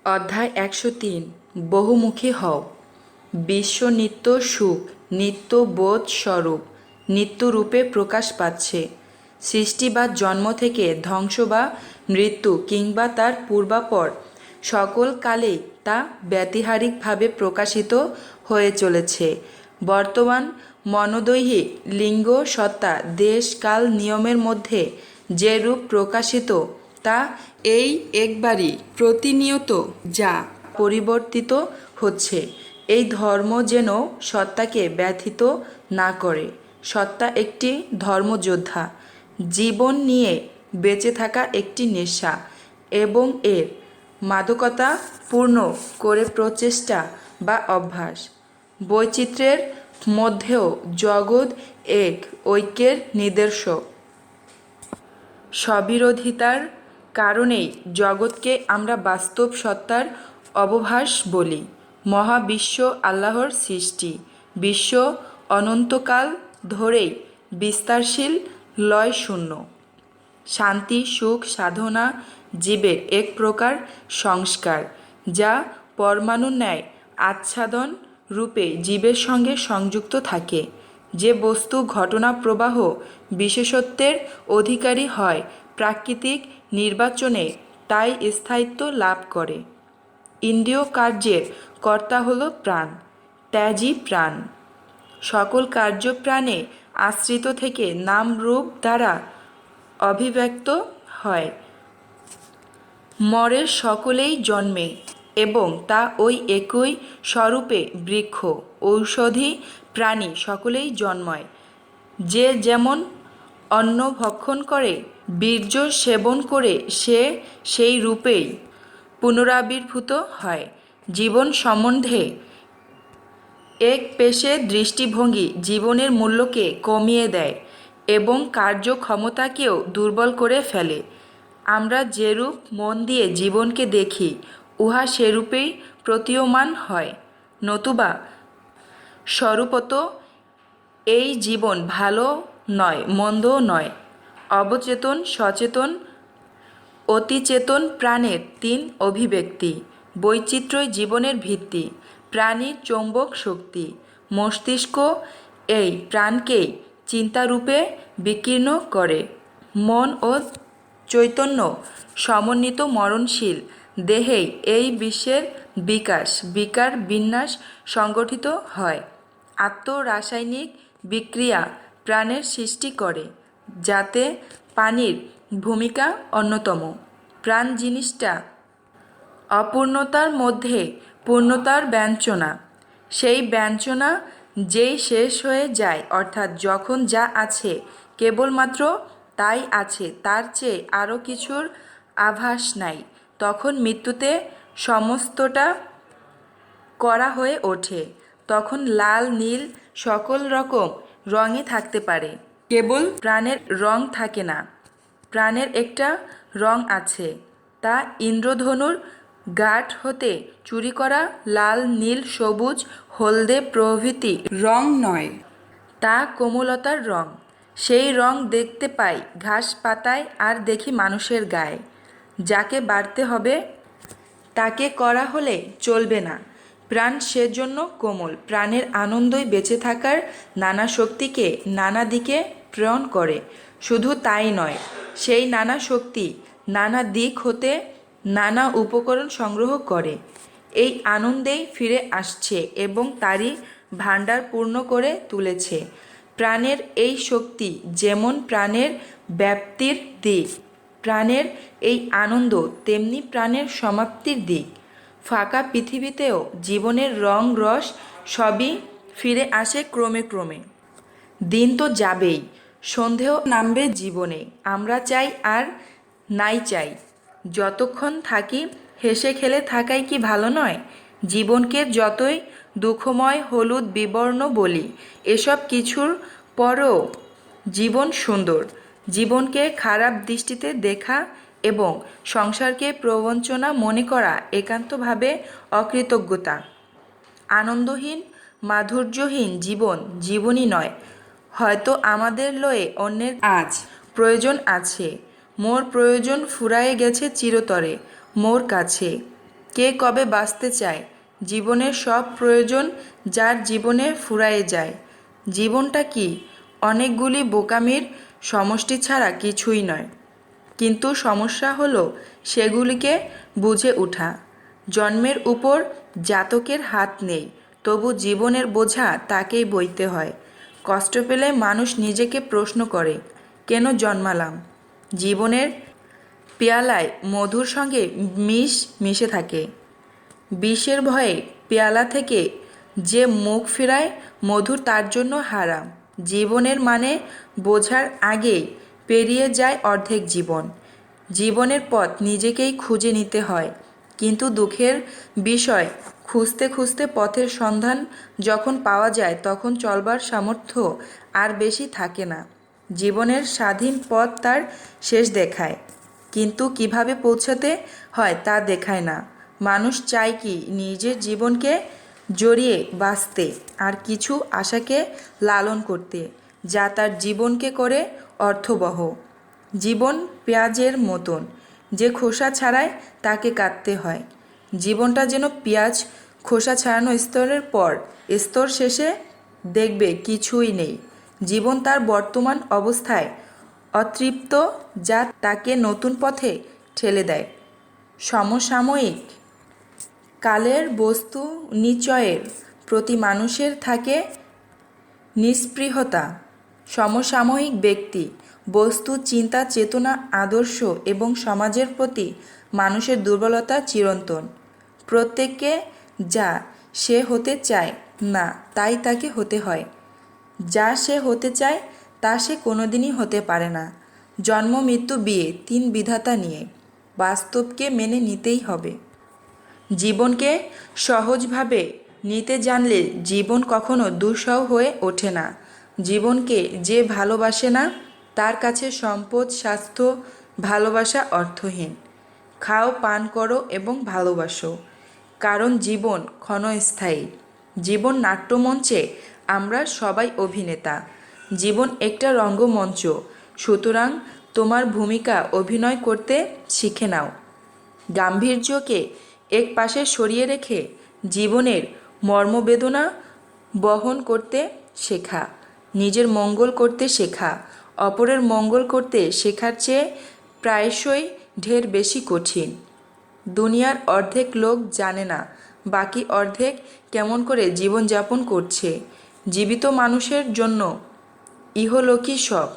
অধ্যায় ১০৩ বহুমুখী হও। বিশ্ব নিত্য সুখ, নিত্য বোধ স্বরূপ, নিত্যরূপে প্রকাশ পাচ্ছে। সৃষ্টি বা জন্ম থেকে ধ্বংস বা মৃত্যু কিংবা তার পূর্বাপর সকল কালেই তা ব্যতিহারিকভাবে প্রকাশিত হয়ে চলেছে। বর্তমান মনোদৈহিক লিঙ্গ সত্তা দেশ কাল নিয়মের মধ্যে যে রূপ প্রকাশিত তা এই একবারই প্রতিনিয়ত যা পরিবর্তিত হচ্ছে। এই ধর্ম যেন সত্তাকে ব্যথিত না করে। সত্তা একটি ধর্মযোদ্ধা, জীবন নিয়ে বেঁচে থাকা একটি নেশা এবং এর মাদকতা পূর্ণ করে প্রচেষ্টা বা অভ্যাস। বৈচিত্র্যের মধ্যেও জগৎ এক ঐক্যের নিদর্শক। স্ববিরোধিতার কারণেই জগৎকে আমরা বাস্তব সত্তার অবভাস বলি। মহাবিশ্ব আল্লাহর সৃষ্টি। বিশ্ব অনন্তকাল ধরেই বিস্তারশীল, লয়শূন্য। শান্তি সুখ সাধনা জীবের এক প্রকার সংস্কার, যা পরমাণুর ন্যায় আচ্ছাদন রূপে জীবের সঙ্গে সংযুক্ত থাকে। যে বস্তু ঘটনা প্রবাহ বিশেষত্বের অধিকারী হয়, প্রাকৃতিক নির্বাচনে তাই স্থায়িত্ব লাভ করে। ইন্দ্রিয় কার্যের কর্তা হল প্রাণ, ত্যাজি প্রাণ। সকল কার্য প্রাণে আশ্রিত থেকে নাম রূপ দ্বারা অভিব্যক্ত হয়। মরে সকলেই জন্মে এবং তা ওই একই স্বরূপে বৃক্ষ ঔষধি প্রাণী সকলেই জন্মায়। যে যেমন অন্ন ভক্ষণ করে, বীর্য সেবন করে, সে সেই রূপেই পুনরাবির্ভূত হয়। জীবন সম্বন্ধে এক পেশে দৃষ্টিভঙ্গি জীবনের মূল্যকে কমিয়ে দেয় এবং কার্যক্ষমতাকেও দুর্বল করে ফেলে। আমরা যেরূপ মন দিয়ে জীবনকে দেখি, উহা সেরূপেই প্রতীয়মান হয়। নতুবা স্বরূপত এই জীবন ভালো নয়, মন্দও নয়। অবচেতন সচেতন অতিচেতন প্রাণের তিন অভিব্যক্তি। বৈচিত্র্যই জীবনের ভিত্তি। প্রাণীর চৌম্বক শক্তি। মস্তিষ্ক এই প্রাণকেই চিন্তারূপে বিকীর্ণ করে। মন ও চৈতন্য সমন্বিত মরণশীল দেহেই এই বিশ্বের বিকাশ বিকার বিন্যাস সংগঠিত হয়। আত্মরাসায়নিক বিক্রিয়া প্রাণের সৃষ্টি করে, যাতে পানির ভূমিকা অন্যতম। প্রাণ জিনিসটা অপূর্ণতার মধ্যে পূর্ণতার ব্যঞ্জনা। সেই ব্যঞ্জনা যেই শেষ হয়ে যায়, অর্থাৎ যখন যা আছে কেবলমাত্র তাই আছে, তার চেয়ে আরও কিছুর আভাস নাই, তখন মৃত্যুতে সমস্তটা করা হয়ে ওঠে। তখন লাল নীল সকল রকম রঙই থাকতে পারে, কেবল প্রাণের রং থাকে না। প্রাণের একটা রং আছে, তা ইন্দ্রধনুর গাঁট হতে চুরি করা লাল নীল সবুজ হলদে প্রভৃতি রং নয়, তা কোমলতার রং। সেই রং দেখতে পাই ঘাস পাতায় আর দেখি মানুষের গায়ে। যাকে বাড়তে হবে তাকে করা হলে চলবে না। প্রাণ সেজন্য কোমল। প্রাণের আনন্দই বেঁচে থাকার নানা শক্তিকে নানা দিকে প্রেরণ করে। শুধু তাই নয়, সেই নানা শক্তি নানা দিক হতে নানা উপকরণ সংগ্রহ করে এই আনন্দেই ফিরে আসছে এবং তারই ভাণ্ডার পূর্ণ করে তুলেছে। প্রাণের এই শক্তি যেমন প্রাণের ব্যাপ্তির দিক, প্রাণের এই আনন্দ তেমনি প্রাণের সমাপ্তির দিক। ফাঁকা পৃথিবীতেও জীবনের রং রস সবই ফিরে আসে ক্রমে ক্রমে। দিন তো যাবেই, সন্ধেও নামবে জীবনে। আমরা চাই আর নাই চাই, যতক্ষণ থাকি হেসে খেলে থাকাই কি ভালো নয়? জীবনকে যতই দুঃখময় হলুদ বিবর্ণ বলি, এসব কিছুর পরেও জীবন সুন্দর। জীবনকে খারাপ দৃষ্টিতে দেখা এবং সংসারকে প্রবঞ্চনা মনে করা একান্তভাবে অকৃতজ্ঞতা। আনন্দহীন মাধুর্যহীন জীবন জীবনই নয়। হয়তো আমাদের লয়ে অন্যের আজ প্রয়োজন আছে। মোর প্রয়োজন ফুরায়ে গেছে চিরতরে মোর কাছে। কে কবে বাঁচতে চায়? জীবনের সব প্রয়োজন যার জীবনে ফুরায়ে যায়। জীবনটা কি? অনেকগুলি বোকামির সমষ্টি ছাড়া কিছুই নয়। কিন্তু সমস্যা হলো সেগুলিকে বুঝে ওঠা। জন্মের উপর জাতকের হাত নেই, তবু জীবনের বোঝা তাকেই বইতে হয়। কষ্ট পেলে মানুষ নিজেকে প্রশ্ন করে, কেন জন্মালাম? জীবনের পেয়ালায় মধুর সঙ্গে মিশে থাকে। বিষের ভয়ে পেয়ালা থেকে যে মুখ ফেরায় মধু তার জন্য হারাম। জীবনের মানে বোঝার আগেই পেরিয়ে যায় অর্ধেক জীবন। জীবনের পথ নিজেকেই খুঁজে নিতে হয়, কিন্তু দুঃখের বিষয় খুঁজতে খুঁজতে পথের সন্ধান যখন পাওয়া যায় তখন চলবার সামর্থ্য আর বেশি থাকে না। জীবনের স্বাধীন পথ তার শেষ দেখায়, কিন্তু কিভাবে পৌঁছাতে হয় তা দেখায় না। মানুষ চায় কি? নিজের জীবনকে জড়িয়ে বাঁচতে আর কিছু আশাকে লালন করতে, যা তার জীবনকে করে অর্থবহ। জীবন পেঁয়াজের মতন, যে খোসা ছাড়ায় তাকে কাটতে হয়। জীবনটা যেন পেঁয়াজ, খোসা ছাড়ানো স্তরের পর স্তর শেষে দেখবে কিছুই নেই। জীবন তার বর্তমান অবস্থায় অতৃপ্ত, যা তাকে নতুন পথে ঠেলে দেয়। সমসাময়িক কালের বস্তু নিচয়ের প্রতি মানুষের থাকে নিস্পৃহতা। সমসাময়িক ব্যক্তি, বস্তু, চিন্তা, চেতনা, আদর্শ এবং সমাজের প্রতি মানুষের দুর্বলতা চিরন্তন। প্রত্যেককে যা সে হতে চায় না তাই তাকে হতে হয়, যা সে হতে চায় তা সে কোনোদিনই হতে পারে না। জন্ম, মৃত্যু, বিয়ে, তিন বিধাতা নিয়ে বাস্তবকে মেনে নিতেই হবে। জীবনকে সহজভাবে নিতে জানলে জীবন কখনো দুঃসহ হয়ে ওঠে না। জীবনকে যে ভালোবাসে না তার কাছে সম্পদ, স্বাস্থ্য, ভালোবাসা অর্থহীন। খাও, পান করো এবং ভালোবাসো, কারণ জীবন ক্ষণস্থায়ী। জীবন নাট্যমঞ্চে আমরা সবাই অভিনেতা। জীবন একটা রঙ্গমঞ্চ, সুতরাং তোমার ভূমিকা অভিনয় করতে শিখে নাও। গাম্ভীর্যকে এক পাশে সরিয়ে রেখে জীবনের মর্মবেদনা বহন করতে শেখা। নিজের মঙ্গল করতে শেখা অপরের মঙ্গল করতে শেখার চেয়ে প্রায়শই ঢের বেশি কঠিন। দুনিয়ার অর্ধেক লোক জানে না বাকি অর্ধেক কেমন করে জীবনযাপন করছে। জীবিত মানুষের জন্য ইহলোকই সব।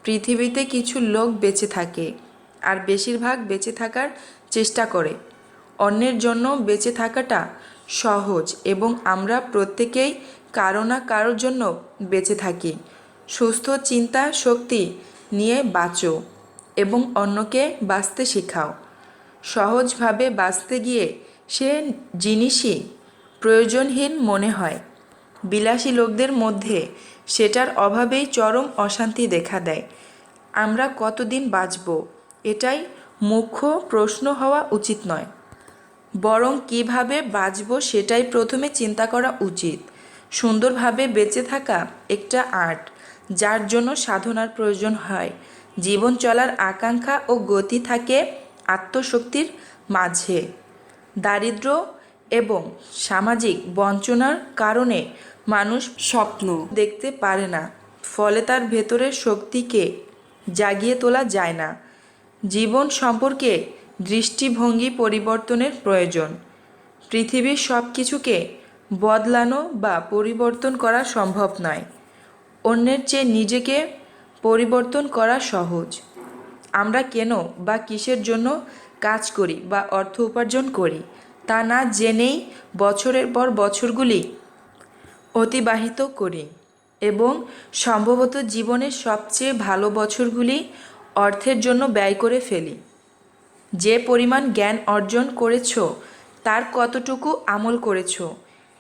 পৃথিবীতে কিছু লোক বেঁচে থাকে, আর বেশিরভাগ বেঁচে থাকার চেষ্টা করে। অন্যের জন্য বেঁচে থাকাটা সহজ, এবং আমরা প্রত্যেকেই কারো না কারোর জন্য বেঁচে থাকি। সুস্থ চিন্তা শক্তি নিয়ে বাঁচো এবং অন্যকে বাঁচতে শেখাও। সহজভাবে বাঁচতে গিয়ে সে জিনিসই প্রয়োজনহীন মনে হয়। বিলাসী লোকদের মধ্যে সেটার অভাবেই চরম অশান্তি দেখা দেয়। আমরা কতদিন বাঁচব, এটাই মুখ্য প্রশ্ন হওয়া উচিত নয়, বরং কিভাবে বাঁচব সেটাই প্রথমে চিন্তা করা উচিত। সুন্দরভাবে বেঁচে থাকা একটা আর্ট, যার জন্য সাধনার প্রয়োজন হয়। জীবন চলার আকাঙ্ক্ষা ও গতি থাকে আত্মশক্তির মাঝে। দারিদ্র্য এবং সামাজিক বঞ্চনার কারণে মানুষ স্বপ্ন দেখতে পারে না, ফলে তার ভেতরের শক্তিকে জাগিয়ে তোলা যায় না। জীবন সম্পর্কে দৃষ্টিভঙ্গি পরিবর্তনের প্রয়োজন। পৃথিবীর সব কিছুকে বদলানো বা পরিবর্তন করা সম্ভব নয়। অন্যের চেয়ে নিজেকে পরিবর্তন করা সহজ। আমরা কেন বা কিসের জন্য কাজ করি বা অর্থ উপার্জন করি তা না জেনেই বছরের পর বছরগুলি অতিবাহিত করি, এবং সম্ভবত জীবনের সবচেয়ে ভালো বছরগুলি অর্থের জন্য ব্যয় করে ফেলি। যে পরিমাণ জ্ঞান অর্জন করেছ তার কতটুকু আমল করেছ,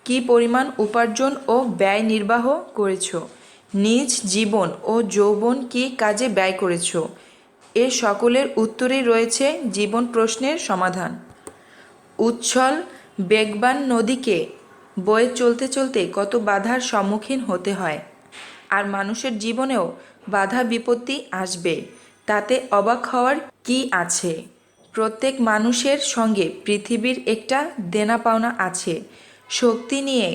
কী পরিমাণ উপার্জন ও ব্যয় নির্বাহ করেছ, নিজ জীবন ও যৌবন কী কাজে ব্যয় করেছ, এ সকলের উত্তরেই রয়েছে জীবন প্রশ্নের সমাধান। উচ্ছল বেগবান নদীকে বয়ে চলতে চলতে কত বাধার সম্মুখীন হতে হয়, আর মানুষের জীবনেও বাধা বিপত্তি আসবে, তাতে অবাক হওয়ার কি আছে? প্রত্যেক মানুষের সঙ্গে পৃথিবীর একটা দেনা পাওনা আছে। শক্তি নিয়ে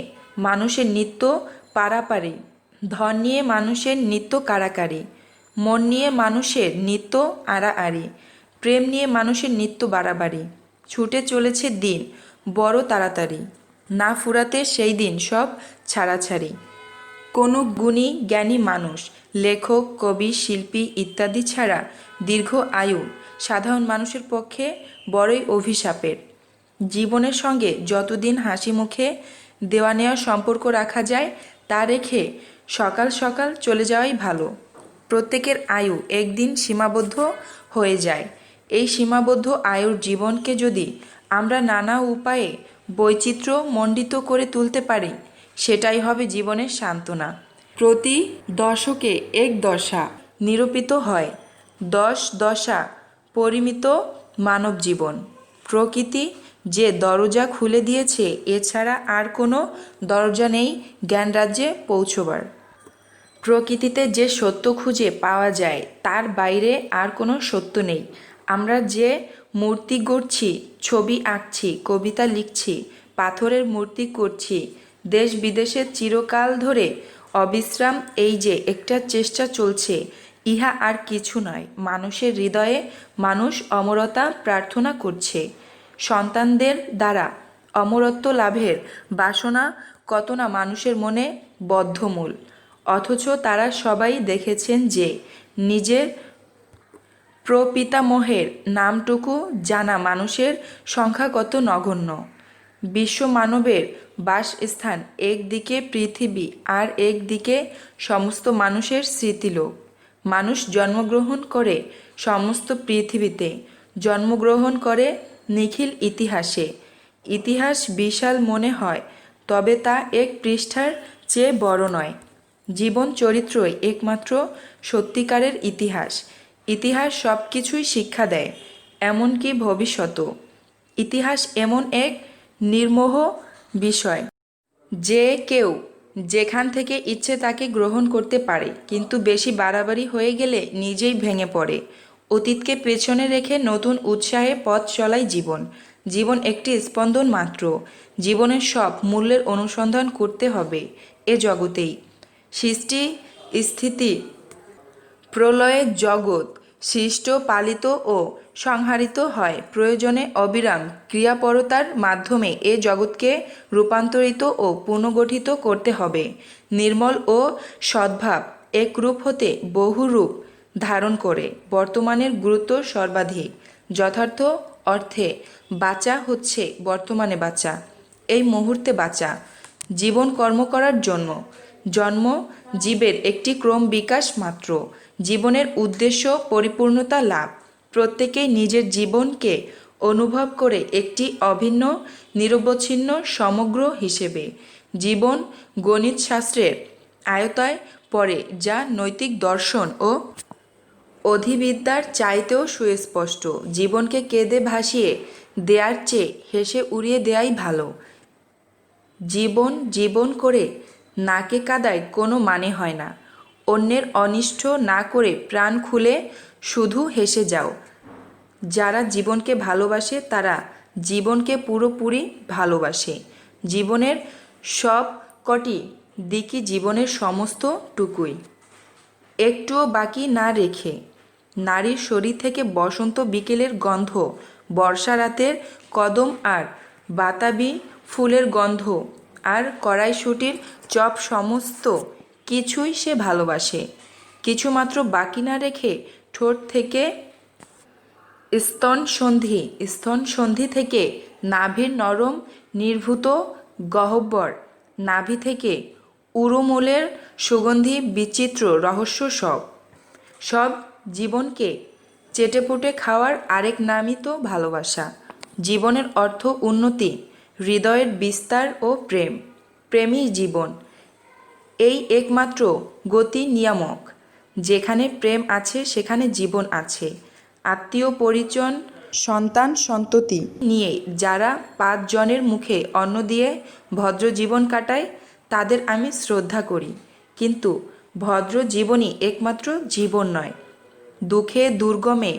মানুষের নিত্য পারাপারি, ধন নিয়ে মানুষের নিত্য কাড়াকাড়ি, মন নিয়ে মানুষের নিত্য আড়াআড়ি, প্রেম নিয়ে মানুষের নিত্য বাড়াবাড়ি। ছুটে চলেছে দিন বড় তাড়াতাড়ি, না ফুরাতে সেই দিন সব ছাড়াছাড়ি। কোনো গুণী জ্ঞানী মানুষ, লেখক, কবি, শিল্পী ইত্যাদি ছাড়া দীর্ঘ আয়ু সাধারণ মানুষের পক্ষে বড়ই অভিশাপের। জীবনের সঙ্গে যতদিন হাসি মুখে দেওয়া নেওয়ার সম্পর্ক রাখা যায় তা রেখে সকাল সকাল চলে যাওয়াই ভালো। প্রত্যেকের আয়ু একদিন সীমাবদ্ধ হয়ে যায়। এই সীমাবদ্ধ আয়ুর জীবনকে যদি আমরা নানা উপায়ে বৈচিত্র্যমণ্ডিত করে তুলতে পারি, সেটাই হবে জীবনের সান্ত্বনা। প্রতি দশকে এক দশা নিরূপিত হয়, 10 দশা পরিমিত মানব জীবন। প্রকৃতি যে দরজা খুলে দিয়েছে, এছাড়া আর কোনো দরজা নেই জ্ঞানরাজ্যে পৌঁছবার। প্রকৃতিতে যে সত্য খুঁজে পাওয়া যায় তার বাইরে আর কোনো সত্য নেই। আমরা যে মূর্তি গড়ছি, ছবি আঁকছি, কবিতা লিখছি, পাথরের মূর্তি করছি, দেশ বিদেশে চিরকাল ধরে অবিশ্রাম এই যে একটা চেষ্টা চলছে, ইহা আর কিছু নয়। মানুষের হৃদয়ে মানুষ অমরতা প্রার্থনা করছে। সন্তানদের দ্বারা অমরত্ব লাভের বাসনা কত না মানুষের মনে বদ্ধমূল, অথচ তারা সবাই দেখেছেন যে নিজের প্রপিতামহের নামটুকু জানা মানুষের সংখ্যা কত নগণ্য। বিশ্ব মানবের বাসস্থান একদিকে পৃথিবী, আর একদিকে সমস্ত মানুষের স্মৃতিলোক। মানুষ জন্মগ্রহণ করে সমস্ত পৃথিবীতে, জন্মগ্রহণ করে নিখিল ইতিহাসে। ইতিহাস বিশাল মনে হয়, তবে তা এক পৃষ্ঠার চেয়ে বড় নয়। জীবন চরিত্রই একমাত্র সত্যিকারের ইতিহাস। ইতিহাস সব কিছুই শিক্ষা দেয়, এমনকি ভবিষ্যতও। ইতিহাস এমন এক নির্মোহ বিষয় যে কেউ যেখান থেকে ইচ্ছে তাকে গ্রহণ করতে পারে, কিন্তু বেশি বাড়াবাড়ি হয়ে গেলে নিজেই ভেঙে পড়ে। অতীতকে পেছনে রেখে নতুন উৎসাহে পথ চলাই জীবন। জীবন একটি স্পন্দন মাত্র। জীবনের সব মূল্যের অনুসন্ধান করতে হবে এ জগতেই। সৃষ্টি স্থিতি প্রলয়ে জগৎ সৃষ্ট, পালিত ও সংহারিত হয়। প্রয়োজনে অবিরাম ক্রিয়াপরতার মাধ্যমে এ জগৎকে রূপান্তরিত ও পুনর্গঠিত করতে হবে। নির্মল ও সদ্ভাব এক রূপ হতে বহু রূপ ধারণ করে। বর্তমানের গুরুত্ব সর্বাধিক। যথার্থ অর্থে বাঁচা হচ্ছে বর্তমানে বাঁচা, এই মুহূর্তে বাঁচা। জীবন কর্ম করার জন্য। জন্ম জীবের একটি ক্রম বিকাশ মাত্র। জীবনের উদ্দেশ্য পরিপূর্ণতা লাভ। প্রত্যেকেই নিজের জীবনকে অনুভব করে একটি অভিন্ন নিরবচ্ছিন্ন সমগ্র হিসেবে। জীবন গণিতশাস্ত্রের আয়তায় পড়ে, যা নৈতিক দর্শন ও অধিবিদ্যার চাইতেও সুস্পষ্ট। জীবনকে কেঁদে ভাসিয়ে দেয়ার চেয়ে হেসে উড়িয়ে দেয়াই ভালো। জীবন জীবন করে নাকে কাদায় কোনো মানে হয় না। অন্যের অনিষ্ট না করে প্রাণ খুলে শুধু হেসে যাও। যারা জীবনকে ভালোবাসে তারা জীবনকে পুরোপুরি ভালোবাসে। জীবনের সব কটি দিকই জীবনের সমস্ত টুকুই একটুও বাকি না রেখে। নারীর শরীর থেকে বসন্ত বিকেলের গন্ধ, বর্ষা রাতের কদম আর বাতাবি ফুলের গন্ধ আর কড়াইশুঁটির চপ, সমস্ত কিছুই সে ভালোবাসে। কিছুমাত্র বাকি না রেখে ঠোঁট থেকে স্তনসন্ধি, স্তনসন্ধি থেকে নাভির নরম নির্ভূত গহ্বর, নাভি থেকে উরুমূলের সুগন্ধি, বিচিত্র রহস্য সব জীবনকে চেটেপুটে খাওয়ার আরেক নামই তো ভালোবাসা। জীবনের অর্থ উন্নতি, হৃদয়ের বিস্তার ও প্রেম। প্রেমই জীবন, এই একমাত্র গতি নিয়ামক। যেখানে প্রেম আছে সেখানে জীবন আছে। আত্মীয় পরিজন, সন্তান সন্ততি নিয়ে যারা 5 জনের মুখে অন্ন দিয়ে ভদ্র জীবন কাটায়, তাদের আমি শ্রদ্ধা করি। কিন্তু ভদ্র জীবনই একমাত্র জীবন নয়। দুঃখে দুর্গমে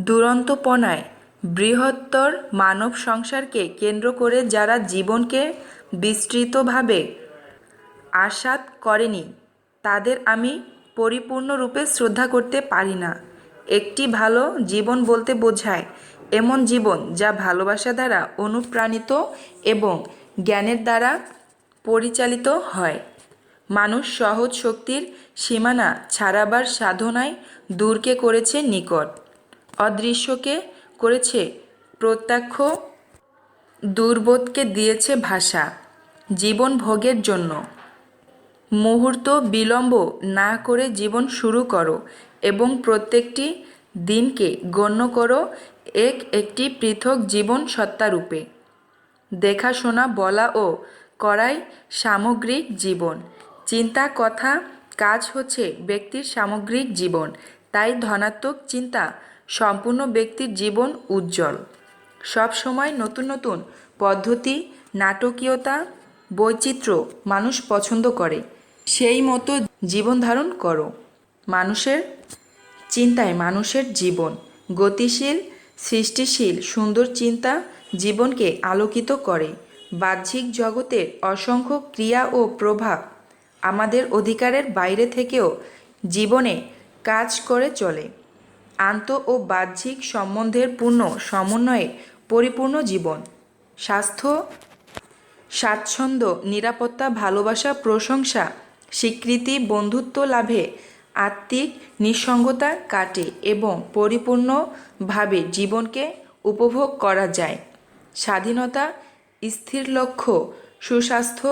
দুরন্তপনায় বৃহত্তর মানব সংসারকে কেন্দ্র করে যারা জীবনকে বিস্তৃতভাবে আস্বাদ করেনি তাদের আমি পরিপূর্ণরূপে শ্রদ্ধা করতে পারি না। একটি ভালো জীবন বলতে বোঝায় এমন জীবন যা ভালোবাসা দ্বারা অনুপ্রাণিত এবং জ্ঞানের দ্বারা পরিচালিত হয়। মানুষ সহজ শক্তির সীমানা ছাড়াবার সাধনায় দূরকে করেছে নিকট, অদৃশ্যকে করেছে প্রত্যক্ষ, দুর্বোধকে দিয়েছে ভাষা। জীবন ভোগের জন্য মুহূর্ত বিলম্ব না করে জীবন শুরু করো এবং প্রত্যেকটি দিনকে গণ্য করো একটি পৃথক জীবন সত্তারূপে। দেখাশোনা বলা ও করাই সামগ্রিক জীবন। চিন্তা, কথা, কাজ হচ্ছে ব্যক্তির সামগ্রিক জীবন। তাই ধনাত্মক চিন্তা সম্পূর্ণ ব্যক্তির জীবন উজ্জ্বল। সব সময় নতুন নতুন পদ্ধতি, নাটকীয়তা, বৈচিত্র্য মানুষ পছন্দ করে। সেই মতো জীবন ধারণ করো। মানুষের চিন্তায় মানুষের জীবন গতিশীল, সৃষ্টিশীল, সুন্দর চিন্তা জীবনকে আলোকিত করে। বাহ্যিক জগতের অসংখ্য ক্রিয়া ও প্রভাব আমাদের অধিকারের বাইরে থেকেও জীবনে কাজ করে চলে। আন্ত ও বাহ্যিক সম্বন্ধের পূর্ণ সমন্বয়ে পরিপূর্ণ জীবন। স্বাস্থ্য, স্বাচ্ছন্দ্য, নিরাপত্তা, ভালোবাসা, প্রশংসা, স্বীকৃতি, বন্ধুত্ব লাভে আত্মিক নিঃসঙ্গতা কাটে এবং পরিপূর্ণভাবে জীবনকে উপভোগ করা যায়। স্বাধীনতা, স্থির লক্ষ্য, সুস্বাস্থ্য,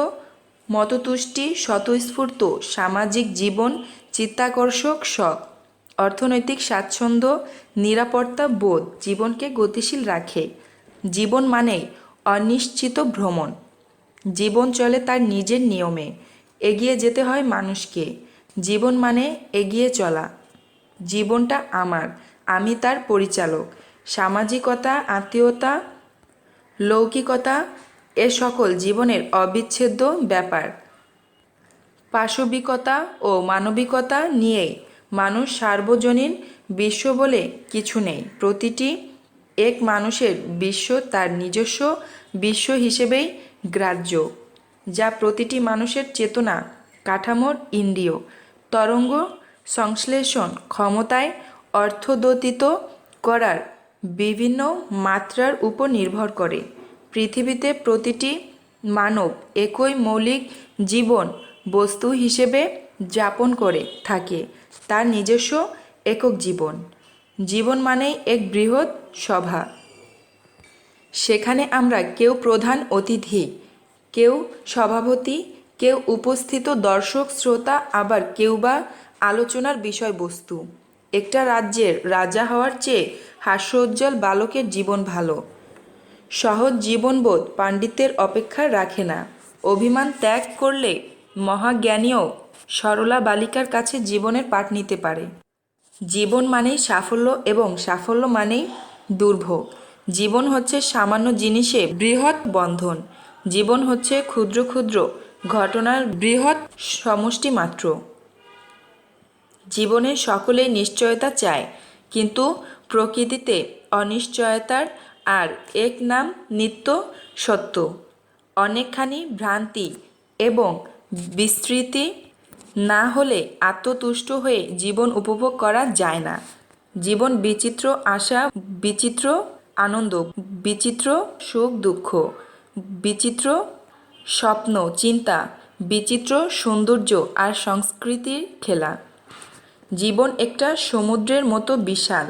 মততুষ্টি, স্বতঃস্ফূর্ত সামাজিক জীবন, চিত্তাকর্ষক শখ, অর্থনৈতিক স্বাচ্ছন্দ্য, নিরাপত্তা বোধ জীবনকে গতিশীল রাখে। জীবন মানেই অনিশ্চিত ভ্রমণ। জীবন চলে তার নিজের নিয়মে। এগিয়ে যেতে হয় মানুষকে। জীবন মানে এগিয়ে চলা। জীবনটা আমার, আমি তার পরিচালক। সামাজিকতা, আত্মীয়তা, লৌকিকতা এ সকল জীবনের অবিচ্ছেদ্য ব্যাপার। পাশবিকতা ও মানবিকতা নিয়েই মানুষ সার্বজনীন বিশ্ব বলে কিছু নেই। প্রতিটি এক মানুষের বিশ্ব তার নিজস্ব বিশ্ব হিসেবেই গ্রাহ্য, যা প্রতিটি মানুষের চেতনা কাঠামোর ইন্দ্রিয় তরঙ্গ সংশ্লেষণ ক্ষমতায় অর্থোদ্যোতিত করার বিভিন্ন মাত্রার উপর নির্ভর করে। পৃথিবীতে প্রতিটি মানব একই মৌলিক জীবন বস্তু হিসেবে যাপন করে থাকে, তার নিজস্ব একক জীবন। জীবন মানেই এক বৃহৎ সভা। সেখানে আমরা কেউ প্রধান অতিথি, কেউ সভাপতি, কেউ উপস্থিত দর্শক শ্রোতা, আবার কেউ বা আলোচনার বিষয়বস্তু। একটা রাজ্যের রাজা হওয়ার চেয়ে হাস্যোজ্জ্বল বালকের জীবন ভালো। সহজ জীবনবোধ পাণ্ডিত্যের অপেক্ষা রাখে না। অভিমান ত্যাগ করলে মহাজ্ঞানীও সরলা বালিকার কাছে জীবনের পাঠ নিতে পারে। জীবন মানেই সাফল্য এবং সাফল্য মানেই দুর্ভোগ। জীবন হচ্ছে সামান্য জিনিসে বৃহৎ বন্ধন। জীবন হচ্ছে ক্ষুদ্র ক্ষুদ্র ঘটনার বৃহৎ সমষ্টি মাত্র। জীবনের সকলেই নিশ্চয়তা চায়, কিন্তু প্রকৃতিতে অনিশ্চয়তার আর এক নাম নিত্য সত্য। অনেকখানি ভ্রান্তি এবং বিস্মৃতি না হলে আত্মতুষ্ট হয়ে জীবন উপভোগ করা যায় না। জীবন বিচিত্র আশা, বিচিত্র আনন্দ, বিচিত্র সুখ দুঃখ, বিচিত্র স্বপ্ন চিন্তা, বিচিত্র সৌন্দর্য আর সংস্কৃতির খেলা। জীবন একটা সমুদ্রের মতো বিশাল,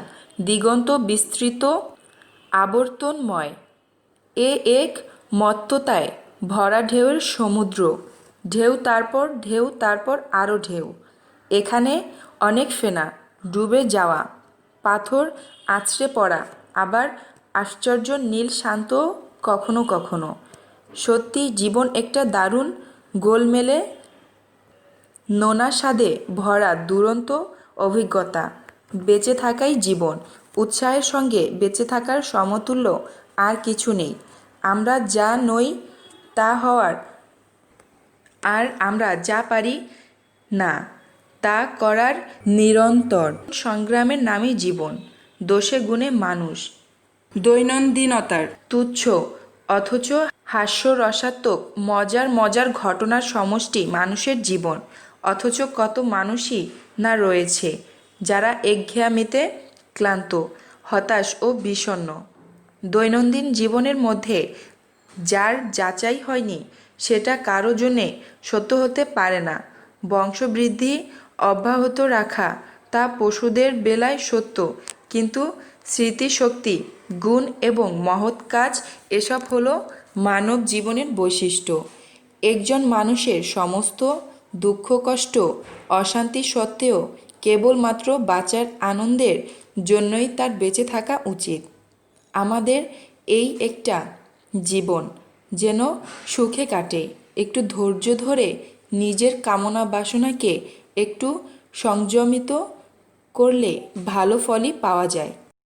দিগন্ত বিস্তৃত, আবর্তনময়। এক মত্ততায় ভরা ঢেউয়ের সমুদ্র। ঢেউ তারপর ঢেউ, তারপর আরও ঢেউ। এখানে অনেক ফেনা, ডুবে যাওয়া, পাথর আছড়ে পড়া, আবার আশ্চর্য নীল শান্ত কখনো কখনো। সত্যি জীবন একটা দারুণ গোলমেলে নোনা স্বাদে ভরা দুরন্ত অভিজ্ঞতা। বেঁচে থাকাই জীবন। উৎসাহের সঙ্গে বেঁচে থাকার সমতুল্য আর কিছু নেই। আমরা যা নই তা হওয়ার, আর আমরা যা পারি না তা করার নিরন্তর সংগ্রামের নামই জীবন। দোষে গুণে মানুষ দৈনন্দিনতার তুচ্ছ অথচ হাস্যরসাত্মক মজার মজার ঘটনার সমষ্টি মানুষের জীবন। অথচ কত মানুষই না রয়েছে যারা একঘেয়ামিতে ক্লান্ত, হতাশ ও বিষণ্ণ। দৈনন্দিন জীবনের মধ্যে যার যাচাই হয়নি সেটা কারো জন্যে সত্য হতে পারে না। বংশবৃদ্ধি অব্যাহত রাখা তা পশুদের বেলায় সত্য, কিন্তু স্মৃতিশক্তি, গুণ এবং মহৎ কাজ এসব হলো মানব জীবনের বৈশিষ্ট্য। একজন মানুষের সমস্ত দুঃখ কষ্ট অশান্তি সত্ত্বেও কেবলমাত্র বাঁচার আনন্দের জন্যই তার বেঁচে থাকা উচিত। আমাদের এই একটা জীবন যেন সুখে কাটে, একটু ধৈর্য ধরে নিজের কামনা বাসনাকে একটু সংযমিত করলে ভালো ফলই পাওয়া যায়।